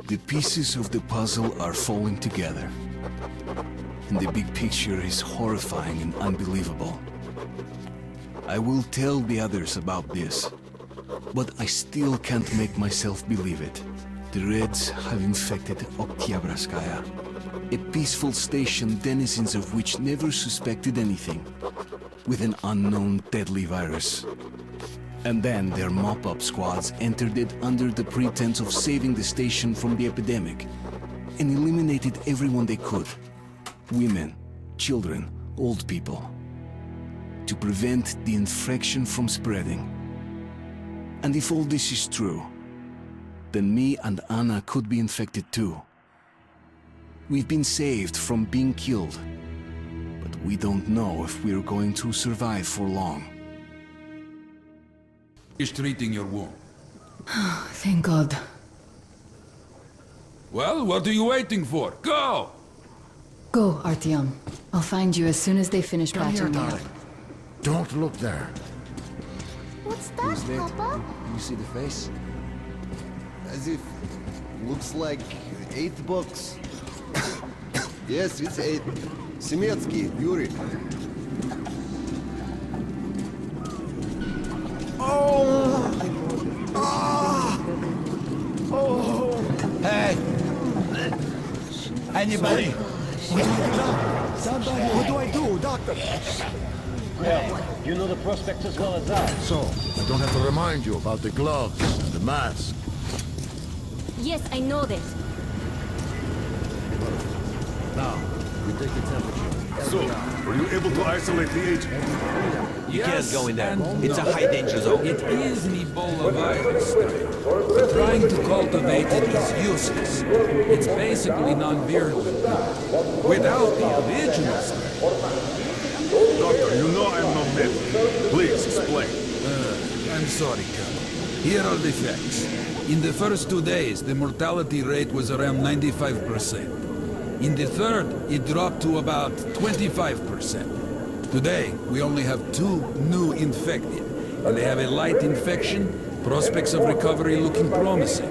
The pieces of the puzzle are falling together. And the big picture is horrifying and unbelievable. I will tell the others about this, but I still can't make myself believe it. The Reds have infected Oktyabrskaya, a peaceful station denizens of which never suspected anything, with an unknown deadly virus. And then their mop-up squads entered it under the pretense of saving the station from the epidemic, and eliminated everyone they could. Women, children, old people. To prevent the infection from spreading. And if all this is true, then me and Anna could be infected too. We've been saved from being killed, but we don't know if we're going to survive for long. Is treating your wound. Thank God. Well, what are you waiting for? Go! Go, Artyom. I'll find you as soon as they finish Come here, patching me up. darling. Don't look there. What's that, Papa? You see the face? As if... looks like 8 bucks. Yes, it's 8. Semetsky, Yuri. Oh! Oh! Hey! Anybody? Somebody! What do I do, doctor? Well, you know the prospects as well as I. So, I don't have to remind you about the gloves and the mask. Yes, I know that. Now, we take the temperature. So, were you able to isolate the agent? You can't go in there. It's a high-danger zone. It is an Ebola virus strain. Trying to cultivate it is useless. It's basically non-virulent now. Without the original strain. Doctor, you know I'm no medic. Please, explain. I'm sorry, Colonel. Here are the facts. In the first 2 days, the mortality rate was around 95%. In the third, it dropped to about 25%. Today, we only have 2 new infected, and they have a light infection, prospects of recovery looking promising.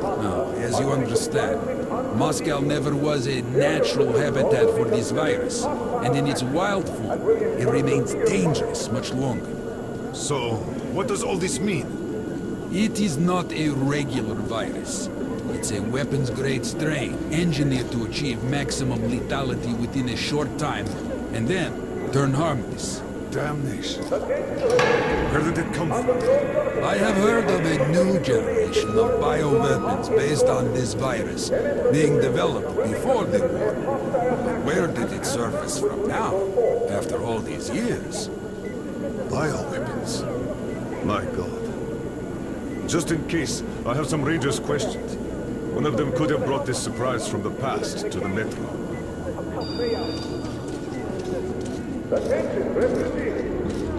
Now, as you understand, Moscow never was a natural habitat for this virus, and in its wild form, it remains dangerous much longer. So, what does all this mean? It is not a regular virus. It's a weapons-grade strain, engineered to achieve maximum lethality within a short time, and then turn harmless. Damnation. Where did it come from? I have heard of a new generation of bioweapons based on this virus, being developed before the war. But where did it surface from now, after all these years? Bioweapons. My God. Just in case, I have some Rangers' questions. One of them could have brought this surprise from the past to the metro. Attention, refugees!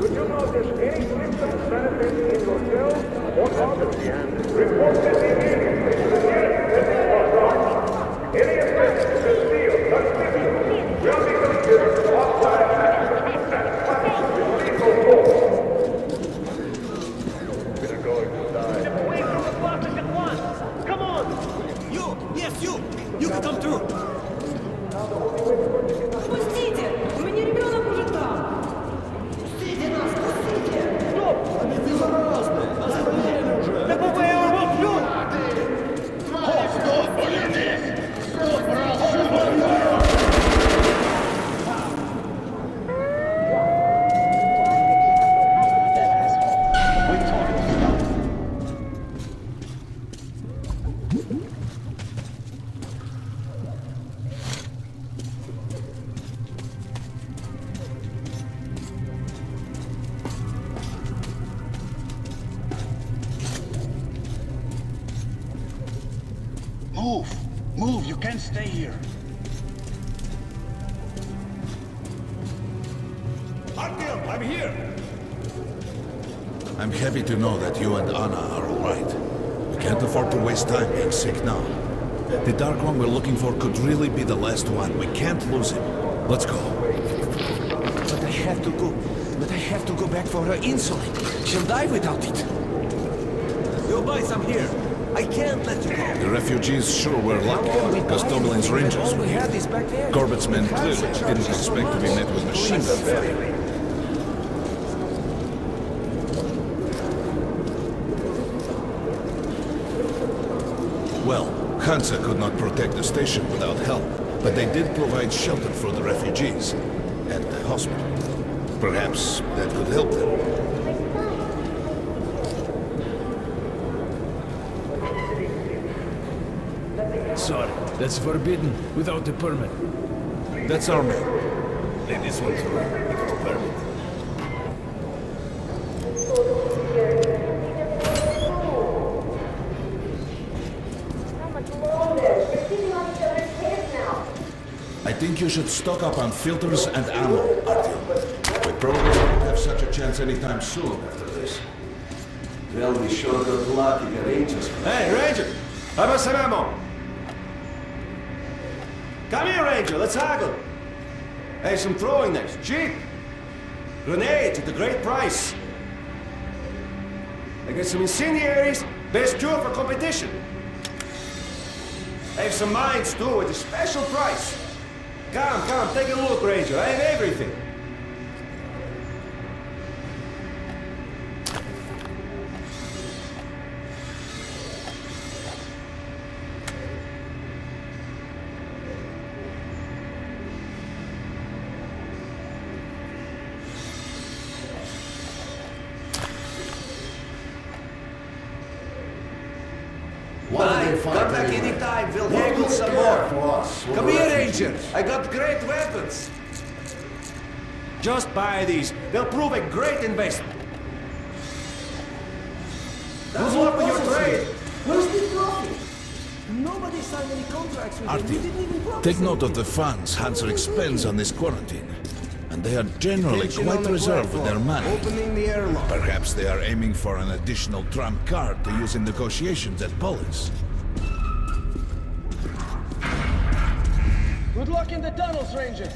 Should you notice any symptoms manifesting in yourself or others, report them immediately to the nearest medical hospital. Any effects to the seal, suspicion, will be considered hostile action and punished with lethal force. We're going to die. Step away from the boxes at once! Come on! You! Yes, you! You can come through! Пустите! У меня ребенок уже там! Пустите нас, пустите! Стоп! Они не заразны! Остановили уже! Да попой его вовлю! Move! Move! You can't stay here! Artyom, I'm here! I'm happy to know that you and Anna are all right. We can't afford to waste time being sick now. The Dark One we're looking for could really be the last one. We can't lose him. Let's go. But I have to go. But I have to go back for her insulin. She'll die without it. You'll buy some here. I can't let you go. The refugees sure were lucky. Gostomlin's rangers were here. Corbett's men clearly didn't expect to be met with machine gun fire. Well, Hansa could not protect the station without help, but they did provide shelter for the refugees and the hospital. Perhaps that could help them. Sorry, that's forbidden without a permit. That's our man. Leave this one through. Without permit. I think you should stock up on filters and ammo, Artyom. We probably won't have such a chance anytime soon after this. Well, we sure got lucky, the Rangers. Hey, Ranger! How about some ammo? Come here, Ranger, let's haggle. Hey, some throwing knives, cheap. Grenades at a great price. I got some incendiaries, best cure for competition. I have some mines too at a special price. Come, take a look, Ranger. I have everything. Come back anytime, we'll haggle some more. Come here, Ranger. I got great weapons. Just buy these. They'll prove a great investment. Good luck with your trade. Where's the profit? Nobody signed any contracts with them. We didn't even Artyom, promise take them. note of the funds Hansa expends on this quarantine. And they are generally quite reserved with their money. Opening the airlock. Perhaps they are aiming for an additional trump card to use in negotiations at Polis. Good luck in the tunnels, Ranger.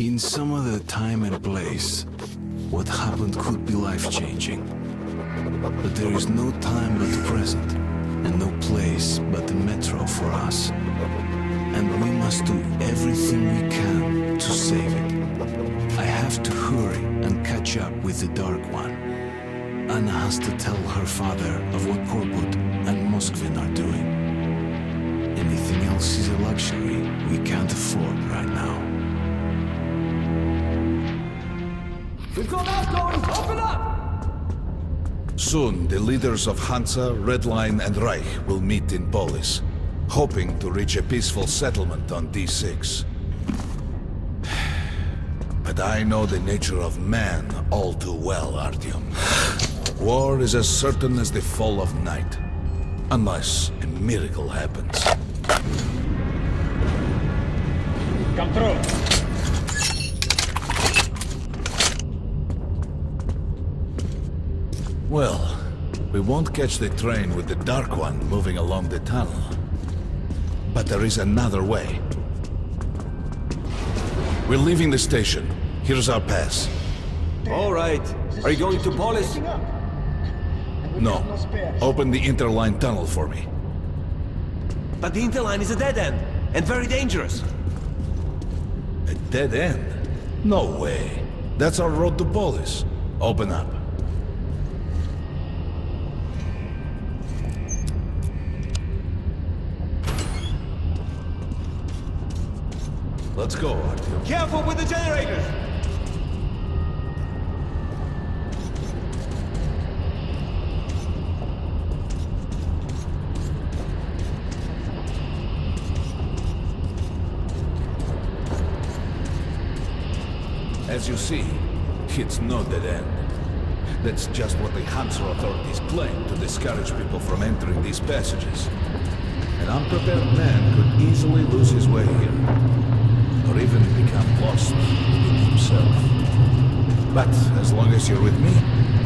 In some other time and place, what happened could be life-changing. But there is no time but the present, and no place but the metro for us. And we must do everything we can to save it. I have to hurry and catch up with the Dark One. Anna has to tell her father of what Korbut and Moskvin are doing. Anything else is a luxury we can't afford right now. We've got outgoing! Open up! Soon, the leaders of Hansa, Red Line, and Reich will meet in Polis, hoping to reach a peaceful settlement on D6. But I know the nature of man all too well, Artyom. War is as certain as the fall of night, unless a miracle happens. Come through. Well, we won't catch the train with the Dark One moving along the tunnel. But there is another way. We're leaving the station. Here's our pass. All right. Are you going to Polis? No. Open the interline tunnel for me. But the interline is a dead end, and very dangerous. A dead end? No way. That's our road to Polis. Open up. Let's go, Artyom. Careful with the generators! As you see, it's no dead end. That's just what the Hansa authorities claim to discourage people from entering these passages. An unprepared man could easily lose his way here, or even become lost within himself. But as long as you're with me,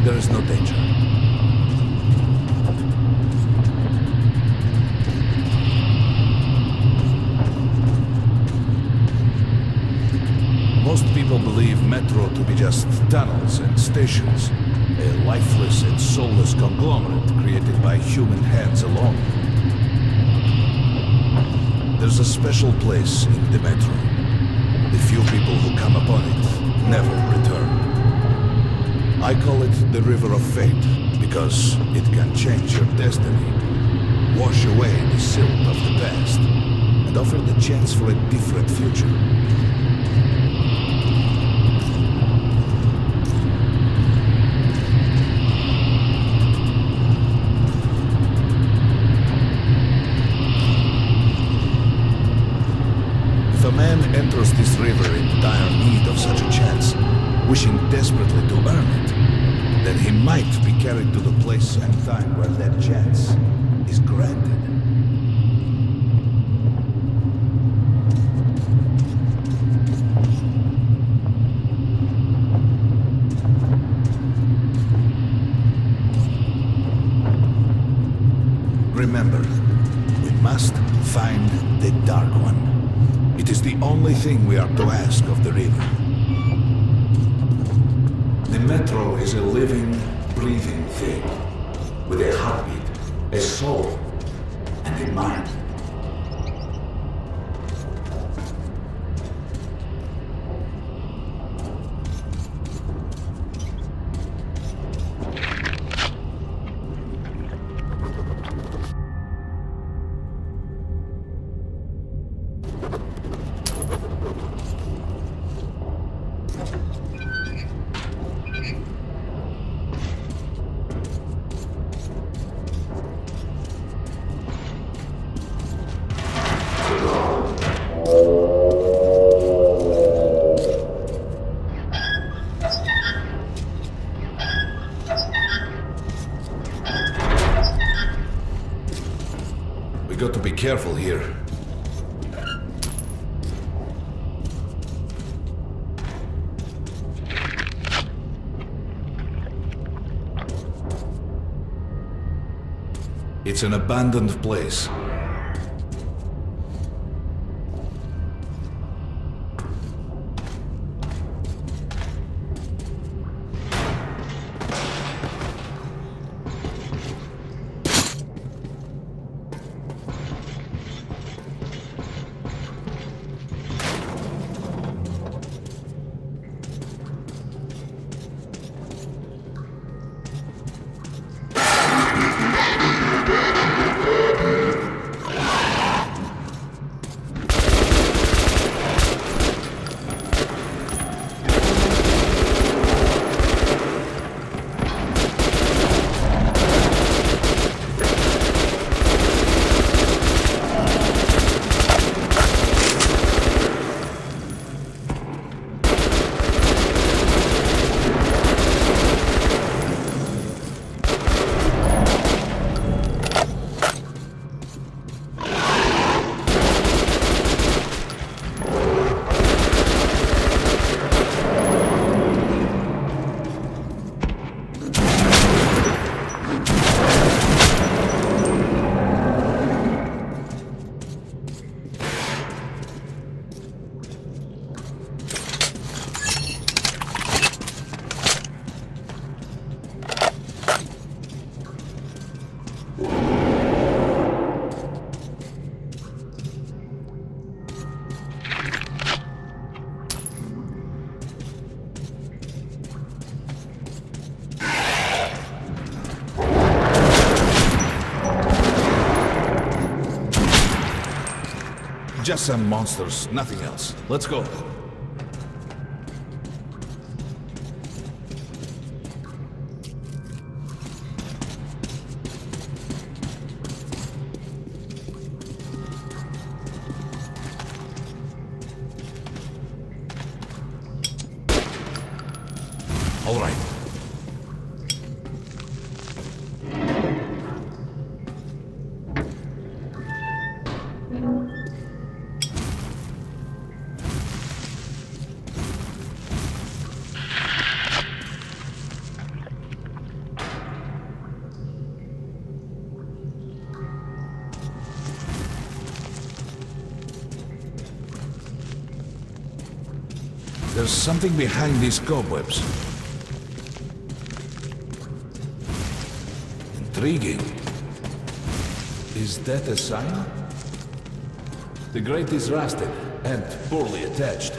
there is no danger. Most people believe metro to be just tunnels and stations, a lifeless and soulless conglomerate created by human hands alone. There's a special place in the metro. The few people who come upon it never return. I call it the River of Fate, because it can change your destiny, wash away the silt of the past, and offer the chance for a different future. If a man enters this river in dire need of such a chance, wishing desperately to earn it, then he might be carried to the place and time where that chance is granted. Remember, we must find the Dark One. It is the only thing we are to ask of the river. The metro is a living, breathing thing, with a heartbeat, a soul, and a mind. Got to be careful here. It's an abandoned place. Just some monsters, nothing else. Let's go. All right. There's something behind these cobwebs. Intriguing. Is that a sign? The grate is rusted and poorly attached.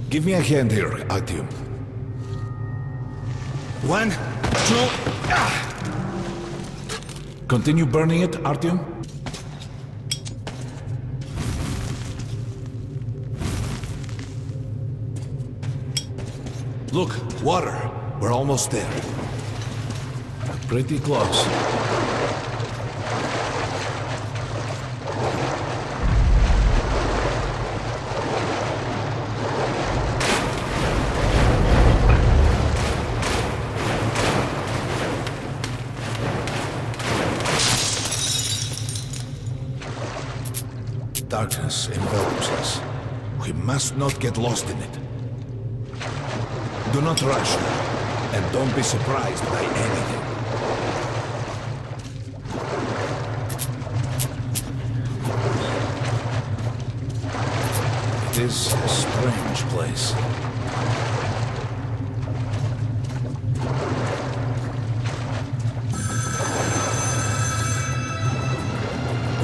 Give me a hand here, Artyom. 1, 2, Continue burning it, Artyom. Look, water. We're almost there. Pretty close. Darkness envelops us. We must not get lost in it. Do not rush now, and don't be surprised by anything. It is a strange place.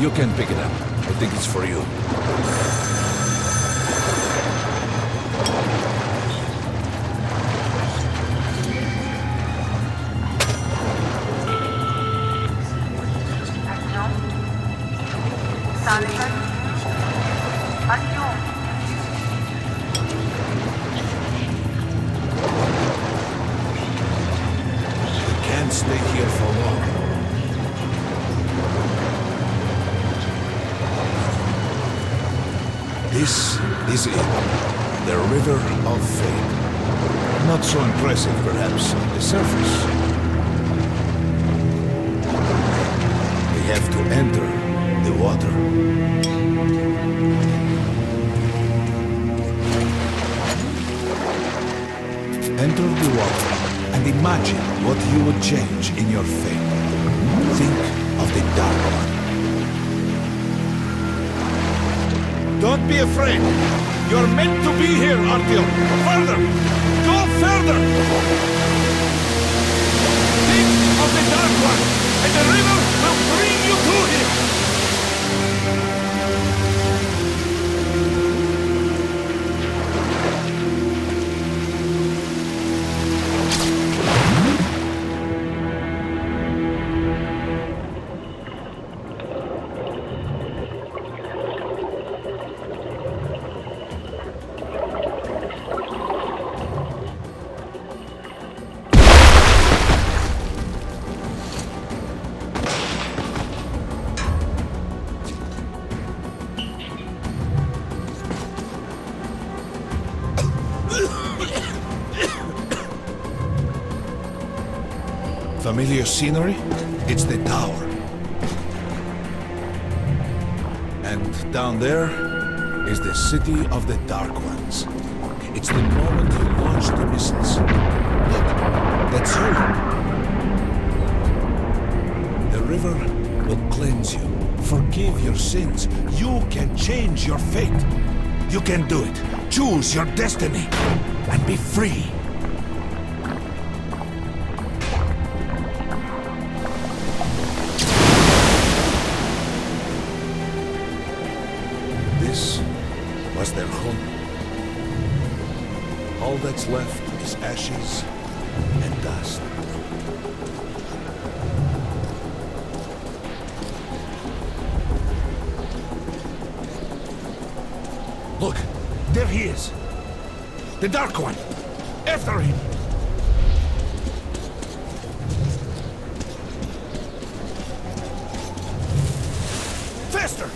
You can pick it up. I think it's for you. Can't stay here for long. This is it. The River of Fate. Not so impressive, perhaps, on the surface. We have to enter the water. Enter the water and imagine what you would change in your fate. Think of the Dark One. Don't be afraid. You're meant to be here, Artyom. Further! Go further! Think of the Dark One, and the river will bring you to him! Familiar scenery? It's the tower. And down there is the city of the Dark Ones. It's the moment you launch the missiles. Look, that's you. The river will cleanse you, forgive your sins. You can change your fate. You can do it. Choose your destiny and be free. This was their home. All that's left is ashes and dust. Look, there he is. The Dark One. After him. Faster!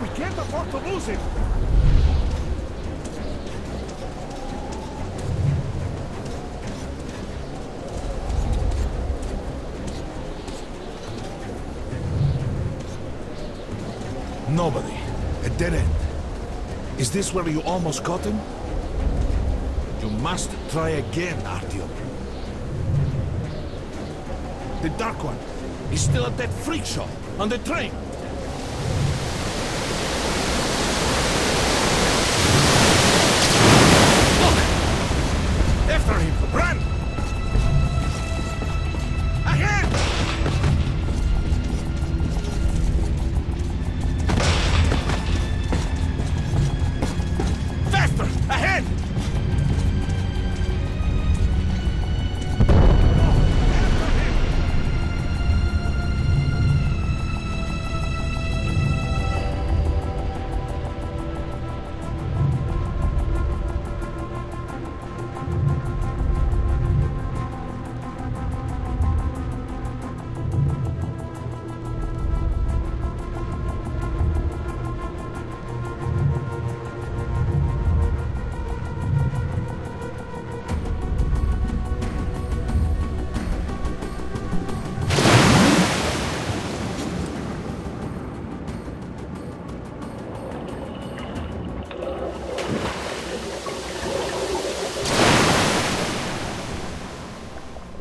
We can't afford to lose him. Nobody. A dead end. Is this where you almost caught him? You must try again, Artyom. The Dark One is still at that freak show on the train. Look! After him! Run! Ahead! Faster! Ahead!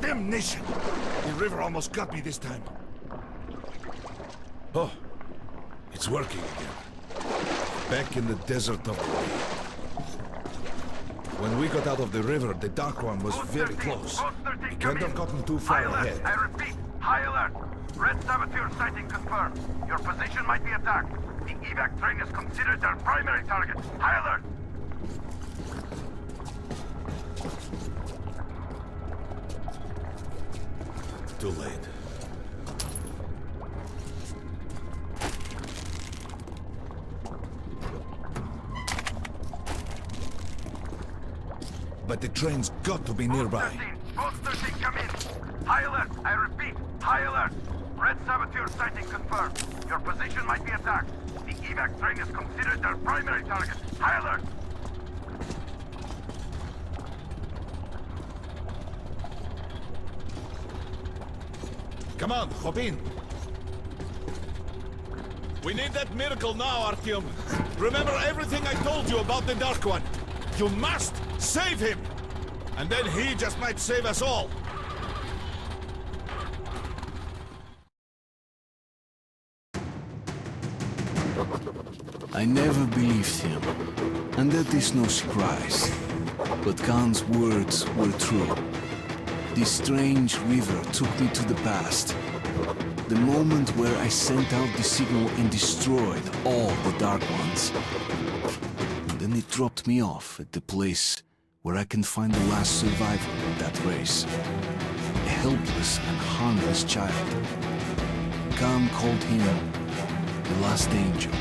Damnation! The river almost got me this time. Oh, it's working again. Back in the desert of the way. When we got out of the river, the Dark One was very close. We can't have gotten too far ahead. I repeat, high alert. Red saboteur sighting confirmed. Your position might be attacked. The evac train is considered their primary target. High alert. Too late. But the train's got to be nearby. Post 13, come in. High alert. I repeat, high alert. Red saboteur sighting confirmed. Your position might be attacked. The evac train is considered their primary target. High alert. Come on, hop in. We need that miracle now, Artyom. Remember everything I told you about the Dark One. You must save him. And then he just might save us all. I never believed him, and that is no surprise. But Khan's words were true. This strange river took me to the past. The moment where I sent out the signal and destroyed all the Dark Ones. And then it dropped me off at the place where I can find the last survivor of that race. A helpless and harmless child. Khan called him the last angel.